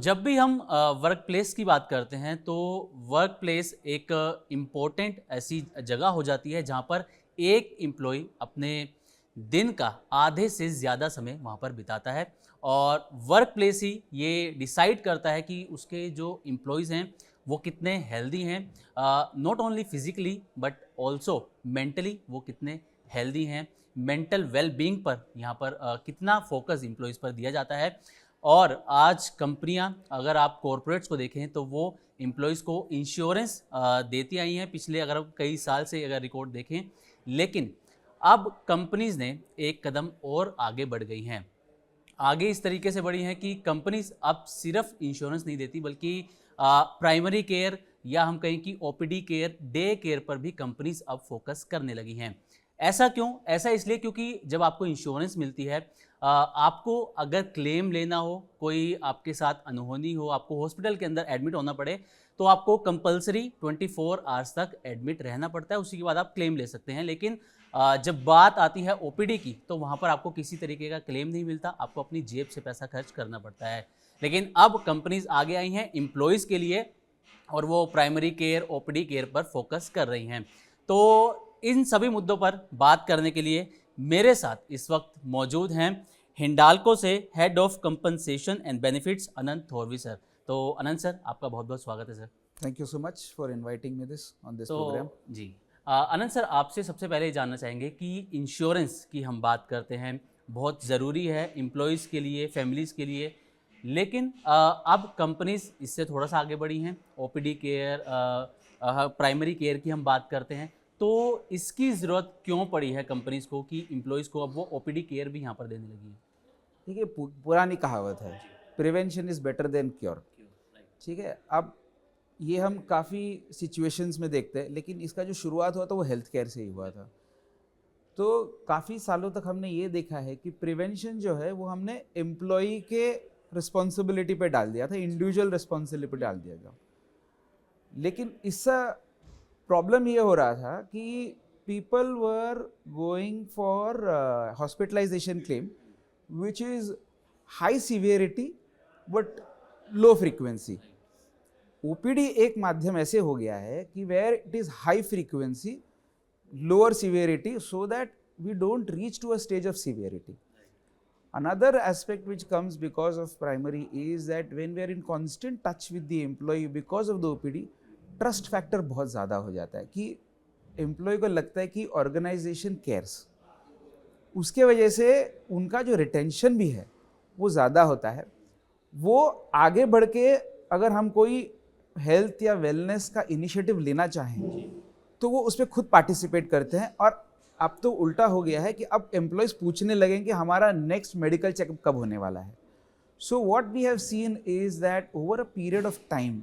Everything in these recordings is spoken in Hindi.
जब भी हम वर्क प्लेस की बात करते हैं तो वर्क प्लेस एक इम्पोर्टेंट ऐसी जगह हो जाती है जहाँ पर एक एम्प्लॉय अपने दिन का आधे से ज़्यादा समय वहाँ पर बिताता है और वर्क प्लेस ही ये डिसाइड करता है कि उसके जो एम्प्लॉयज़ हैं वो कितने हेल्दी हैं, not only physically but also mentally वो कितने हेल्दी हैं। मेंटल वेल बीइंग पर यहाँ पर कितना फोकस एम्प्लॉयज़ पर दिया जाता है। और आज कंपनियां, अगर आप कॉरपोरेट्स को देखें तो वो एम्प्लॉयज़ को इंश्योरेंस देती आई हैं पिछले अगर कई साल से अगर रिकॉर्ड देखें। लेकिन अब कंपनीज़ ने एक कदम और आगे बढ़ गई हैं। आगे इस तरीके से बढ़ी हैं कि कंपनीज अब सिर्फ इंश्योरेंस नहीं देती बल्कि प्राइमरी केयर या हम कहें कि ओपीडी केयर, डे केयर पर भी कंपनीज अब फोकस करने लगी हैं। ऐसा क्यों? ऐसा इसलिए क्योंकि जब आपको इंश्योरेंस मिलती है, आपको अगर क्लेम लेना हो, कोई आपके साथ अनहोनी हो, आपको हॉस्पिटल के अंदर एडमिट होना पड़े तो आपको कंपलसरी 24 आवर्स तक एडमिट रहना पड़ता है, उसी के बाद आप क्लेम ले सकते हैं। लेकिन जब बात आती है ओपीडी की तो वहाँ पर आपको किसी तरीके का क्लेम नहीं मिलता, आपको अपनी जेब से पैसा खर्च करना पड़ता है। लेकिन अब कंपनीज आगे आई हैं एम्प्लॉयज़ के लिए और वो प्राइमरी केयर, ओपीडी केयर पर फोकस कर रही हैं। तो इन सभी मुद्दों पर बात करने के लिए मेरे साथ इस वक्त मौजूद हैं हिंडाल्को से head of compensation and benefits Anant Thorvi sir. तो अनंत सर, आपका बहुत बहुत स्वागत है sir. Thank you so much for inviting me this on this तो प्रोग्राम। जी, अनंत सर, आपसे सबसे पहले ये जानना चाहेंगे कि इंश्योरेंस की हम बात करते हैं, बहुत ज़रूरी है एम्प्लॉयज़ के लिए, फैमिलीज़ के लिए। लेकिन अब कंपनीज इससे थोड़ा सा आगे बढ़ी हैं, ओपीडी केयर, प्राइमरी केयर की हम बात करते हैं। तो इसकी ज़रूरत क्यों पड़ी है कंपनीज़ को कि एम्प्लॉयज़ को अब वो ओपीडी केयर भी यहाँ पर देने लगी है? ठीक है, पुरानी कहावत है, prevention is better than cure. ठीक है, अब ये हम काफ़ी सिचुएशंस में देखते हैं, लेकिन इसका जो शुरुआत हुआ था वो हेल्थ केयर से ही हुआ था। तो काफ़ी सालों तक हमने ये देखा है कि प्रिवेंशन जो है वो हमने एम्प्लॉई के रिस्पॉन्सिबिलिटी पे डाल दिया था, इंडिविजुअल रिस्पॉन्सिबिलिटी पे डाल दिया था। लेकिन इससे प्रॉब्लम ये हो रहा था कि people were going for hospitalization claim which is high severity but low frequency. OPD एक माध्यम ऐसे हो गया है कि where it is high frequency, lower severity, so that we don't reach to a stage of severity. Another aspect which comes because of primary is that when we are in constant touch with the employee because of the OPD, trust factor बहुत ज़्यादा हो जाता है कि employee को लगता है कि organization cares. उसके वजह से उनका जो रिटेंशन भी है वो ज़्यादा होता है। वो आगे बढ़ के अगर हम कोई हेल्थ या वेलनेस का इनिशिएटिव लेना चाहें तो वो उस पर खुद पार्टिसिपेट करते हैं। और अब तो उल्टा हो गया है कि अब एम्प्लॉयज़ पूछने लगें कि हमारा नेक्स्ट मेडिकल चेकअप कब होने वाला है। So what we have seen is that over a period of time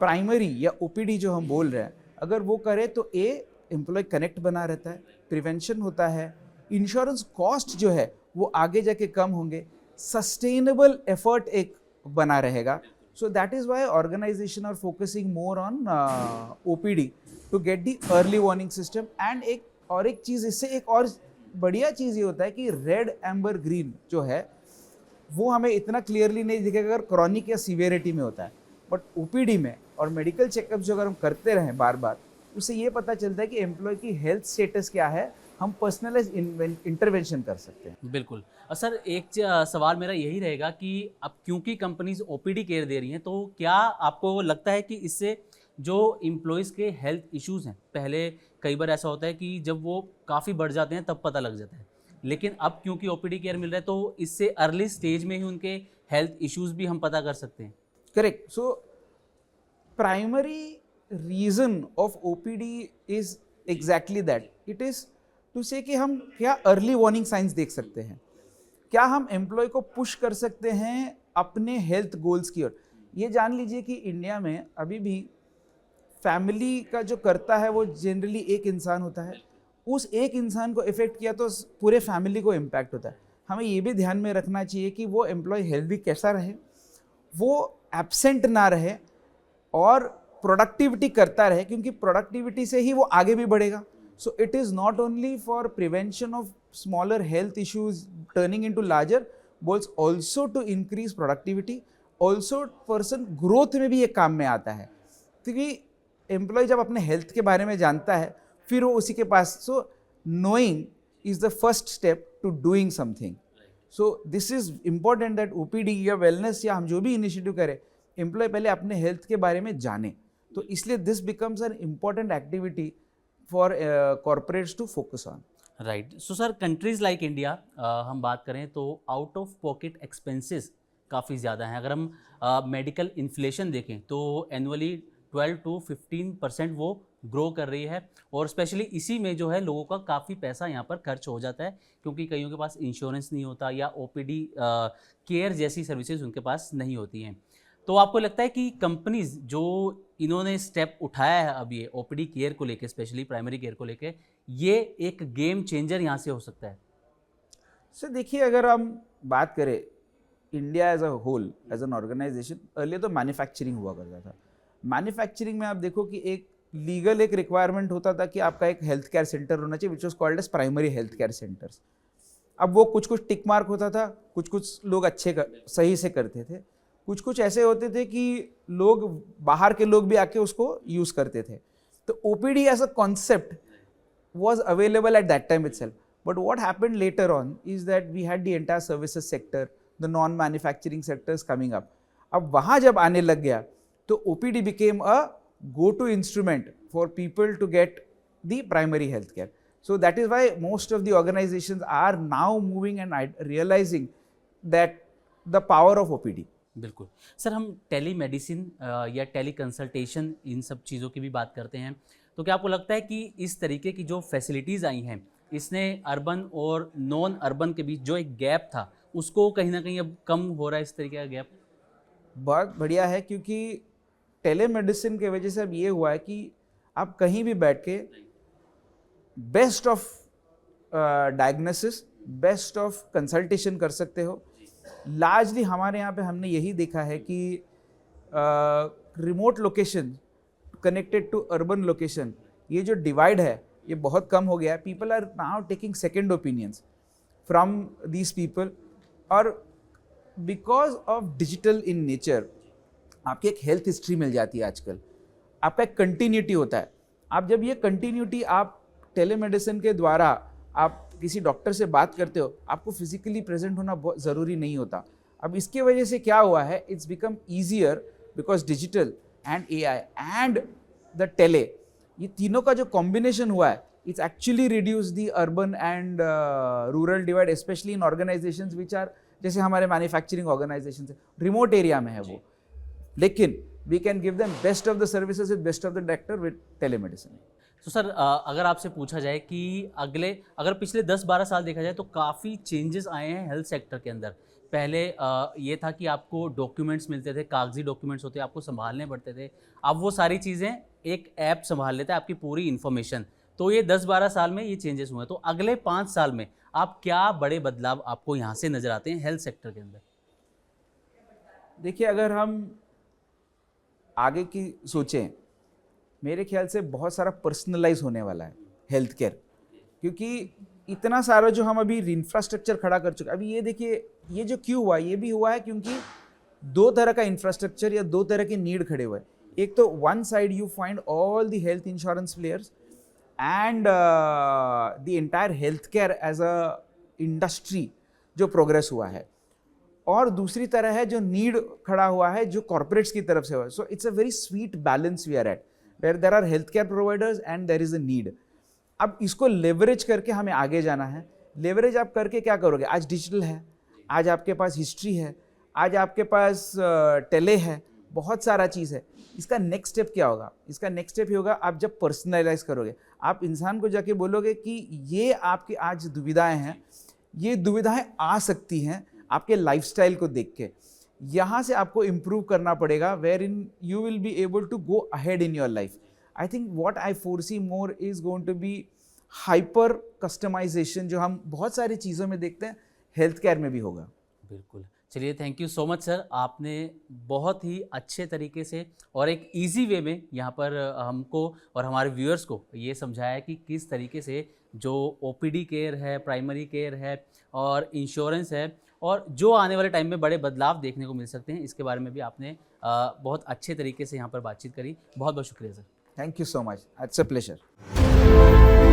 primary या ओपीडी जो हम बोल रहे हैं, अगर वो करे तो एम्प्लॉय कनेक्ट बना रहता है, प्रिवेंशन होता है, इंश्योरेंस कॉस्ट जो है वो आगे जाके कम होंगे, सस्टेनेबल एफर्ट एक बना रहेगा। So that is why organization are focusing more on OPD to get the early warning system. And एक चीज़, इससे एक और बढ़िया चीज़ ये होता है कि रेड, एम्बर, ग्रीन जो है वो हमें इतना क्लियरली नहीं दिखेगा अगर क्रॉनिक या सीवियरिटी में होता है, बट ओपीडी में और मेडिकल चेकअप जो अगर हम करते रहें बार बार, उससे ये पता चलता है कि एम्प्लॉय की हेल्थ स्टेटस क्या है, हम पर्सनलाइज इंटरवेंशन कर सकते हैं। बिल्कुल। सर, एक सवाल मेरा यही रहेगा कि अब क्योंकि कंपनीज ओपीडी केयर दे रही हैं तो क्या आपको लगता है कि इससे जो एम्प्लॉयज़ के हेल्थ इश्यूज़ हैं, पहले कई बार ऐसा होता है कि जब वो काफ़ी बढ़ जाते हैं तब पता लग जाता है, लेकिन अब क्योंकि ओपीडी केयर मिल रहा है तो इससे अर्ली स्टेज में ही उनके हेल्थ इश्यूज़ भी हम पता कर सकते हैं? Correct. So primary reason of OPD is exactly that, it is to say कि हम क्या अर्ली वार्निंग साइंस देख सकते हैं, क्या हम एम्प्लॉय को पुश कर सकते हैं अपने हेल्थ गोल्स की ओर। ये जान लीजिए कि इंडिया में अभी भी फैमिली का जो करता है वो जनरली एक इंसान होता है, उस एक इंसान को इफेक्ट किया तो पूरे फैमिली को इम्पैक्ट होता है। हमें ये भी ध्यान में रखना चाहिए कि वो एम्प्लॉय हेल्दी कैसा रहे, वो एब्सेंट ना रहे और प्रोडक्टिविटी करता रहे, क्योंकि प्रोडक्टिविटी से ही वो आगे भी बढ़ेगा। So it is not only for prevention of smaller health issues turning into larger, but also to increase productivity also person growth में भी ये काम में आता है, क्योंकि एम्प्लॉय जब अपने हेल्थ के बारे में जानता है फिर वो उसी के पास, so knowing is the first step to doing something. So this is important that OPD या वेलनेस या हम जो भी इनिशिएटिव करें, एम्प्लॉय पहले अपने हेल्थ के बारे में जाने. तो इसलिए this becomes an important activity for corporates to focus on. Right. So sir, countries like India हम बात करें तो आउट ऑफ पॉकेट एक्सपेंसेस काफ़ी ज़्यादा हैं. अगर हम मेडिकल इन्फ्लेशन देखें तो एनुअली 12 to 15% वो ग्रो कर रही है, और स्पेशली इसी में जो है लोगों का काफ़ी पैसा यहाँ पर खर्च हो जाता है, क्योंकि कईयों के पास इंश्योरेंस नहीं होता या ओपीडी केयर जैसी सर्विसेज उनके पास नहीं होती हैं. तो आपको लगता है कि कंपनीज जो इन्होंने स्टेप उठाया है अब ये ओपीडी केयर को लेके, स्पेशली प्राइमरी केयर को लेके, ये एक गेम चेंजर यहाँ से हो सकता है? सर देखिए, अगर हम बात करें India as a whole, as an organization, पहले तो मैन्युफैक्चरिंग हुआ करता था. मैन्युफैक्चरिंग में आप देखो कि एक लीगल एक रिक्वायरमेंट होता था कि आपका एक हेल्थ केयर सेंटर होना चाहिए, which was called as primary health care centers. अब वो कुछ कुछ टिक मार्क होता था, कुछ कुछ लोग सही से करते थे, कुछ कुछ ऐसे होते थे कि लोग बाहर के लोग भी आके उसको यूज़ करते थे. तो OPD as a concept was available at that time itself. But what happened later on is that we had the entire services sector, the non-manufacturing sectors coming up. अब वहाँ जब आने लग गया तो OPD became a go-to instrument for people to get the primary health care. So that is why most of the organizations are now moving and realizing that the power of OPD. बिल्कुल. सर, हम टेली मेडिसिन या टेली कंसल्टेशन इन सब चीज़ों की भी बात करते हैं, तो क्या आपको लगता है कि इस तरीके की जो फैसिलिटीज़ आई हैं इसने अर्बन और नॉन अर्बन के बीच जो एक गैप था उसको कहीं ना कहीं अब कम हो रहा है, इस तरीके का गैप? बहुत बढ़िया है, क्योंकि टेलीमेडिसिन के वजह से अब ये हुआ है कि आप कहीं भी बैठ के best of diagnosis, best of consultation कर सकते हो. लार्जली हमारे यहाँ पे हमने यही देखा है कि remote location connected to urban location, ये जो डिवाइड है ये बहुत कम हो गया है. People are now taking second opinions from these people, और because of digital in nature आपकी एक हेल्थ हिस्ट्री मिल जाती है आजकल, आपका एक कंटिन्यूटी होता है. आप जब ये कंटिन्यूटी आप टेलीमेडिसिन के द्वारा आप किसी डॉक्टर से बात करते हो, आपको फिजिकली प्रेजेंट होना बहुत ज़रूरी नहीं होता. अब इसके वजह से क्या हुआ है, it's become easier because digital and AI and the tele, ये तीनों का जो कॉम्बिनेशन हुआ है, it's actually reduce the urban and rural divide, specially in organisations which are, जैसे हमारे मैन्युफैक्चरिंग ऑर्गेनाइजेशंस है, रिमोट एरिया में है वो, लेकिन we can give them best of the services with best of the doctor with telemedicine. तो सर, अगर आपसे पूछा जाए कि अगर पिछले 10-12 साल देखा जाए तो काफ़ी चेंजेस आए हैं हेल्थ सेक्टर के अंदर. पहले ये था कि आपको डॉक्यूमेंट्स मिलते थे, कागजी डॉक्यूमेंट्स होते, आपको संभालने पड़ते थे. अब वो सारी चीज़ें एक ऐप संभाल लेता है आपकी पूरी इन्फॉर्मेशन. तो ये 10-12 साल में ये चेंजेस हुए हैं. तो अगले 5 साल में आप क्या बड़े बदलाव आपको यहाँ से नज़र आते हैं हेल्थ सेक्टर के अंदर? देखिए, अगर हम आगे की सोचें, मेरे ख्याल से बहुत सारा पर्सनलाइज होने वाला है हेल्थ केयर, क्योंकि इतना सारा जो हम अभी इंफ्रास्ट्रक्चर खड़ा कर चुके. अभी ये देखिए, ये जो क्यों हुआ, ये भी हुआ है क्योंकि दो तरह का इंफ्रास्ट्रक्चर या दो तरह की नीड खड़े हुए. एक तो one side you find all the health insurance players and the entire health care as a industry जो प्रोग्रेस हुआ है, और दूसरी तरह है जो नीड खड़ा हुआ है जो कॉर्पोरेट्स की तरफ से हुआ है. So it's a very sweet balance we are at, where there are health care providers and there is a need. अब इसको लेवरेज करके हमें आगे जाना है. लेवरेज आप करके क्या करोगे? आज डिजिटल है, आज आपके पास हिस्ट्री है, आज आपके पास टेले है, बहुत सारा चीज़ है. इसका नेक्स्ट स्टेप क्या होगा? इसका नेक्स्ट स्टेप ये होगा, आप जब पर्सनलाइज करोगे, आप इंसान को जाके बोलोगे कि ये आपकी आज दुविधाएं हैं, ये दुविधाएं आ सकती हैं आपके लाइफस्टाइल को देख के. यहाँ से आपको इम्प्रूव करना पड़ेगा, where in you will be able to go ahead in your life. I think what I foresee more is going to be hyper customization, जो हम बहुत सारी चीज़ों में देखते हैं, हेल्थ केयर में भी होगा. बिल्कुल. चलिए, thank you so much sir. आपने बहुत ही अच्छे तरीके से और एक इजी वे में यहाँ पर हमको और हमारे व्यूअर्स को ये समझाया कि किस तरीके से जो ओपीडी केयर है, प्राइमरी केयर है और इंश्योरेंस है, और जो आने वाले टाइम में बड़े बदलाव देखने को मिल सकते हैं, इसके बारे में भी आपने बहुत अच्छे तरीके से यहाँ पर बातचीत करी। बहुत बहुत शुक्रिया sir. Thank you so much, it's a pleasure.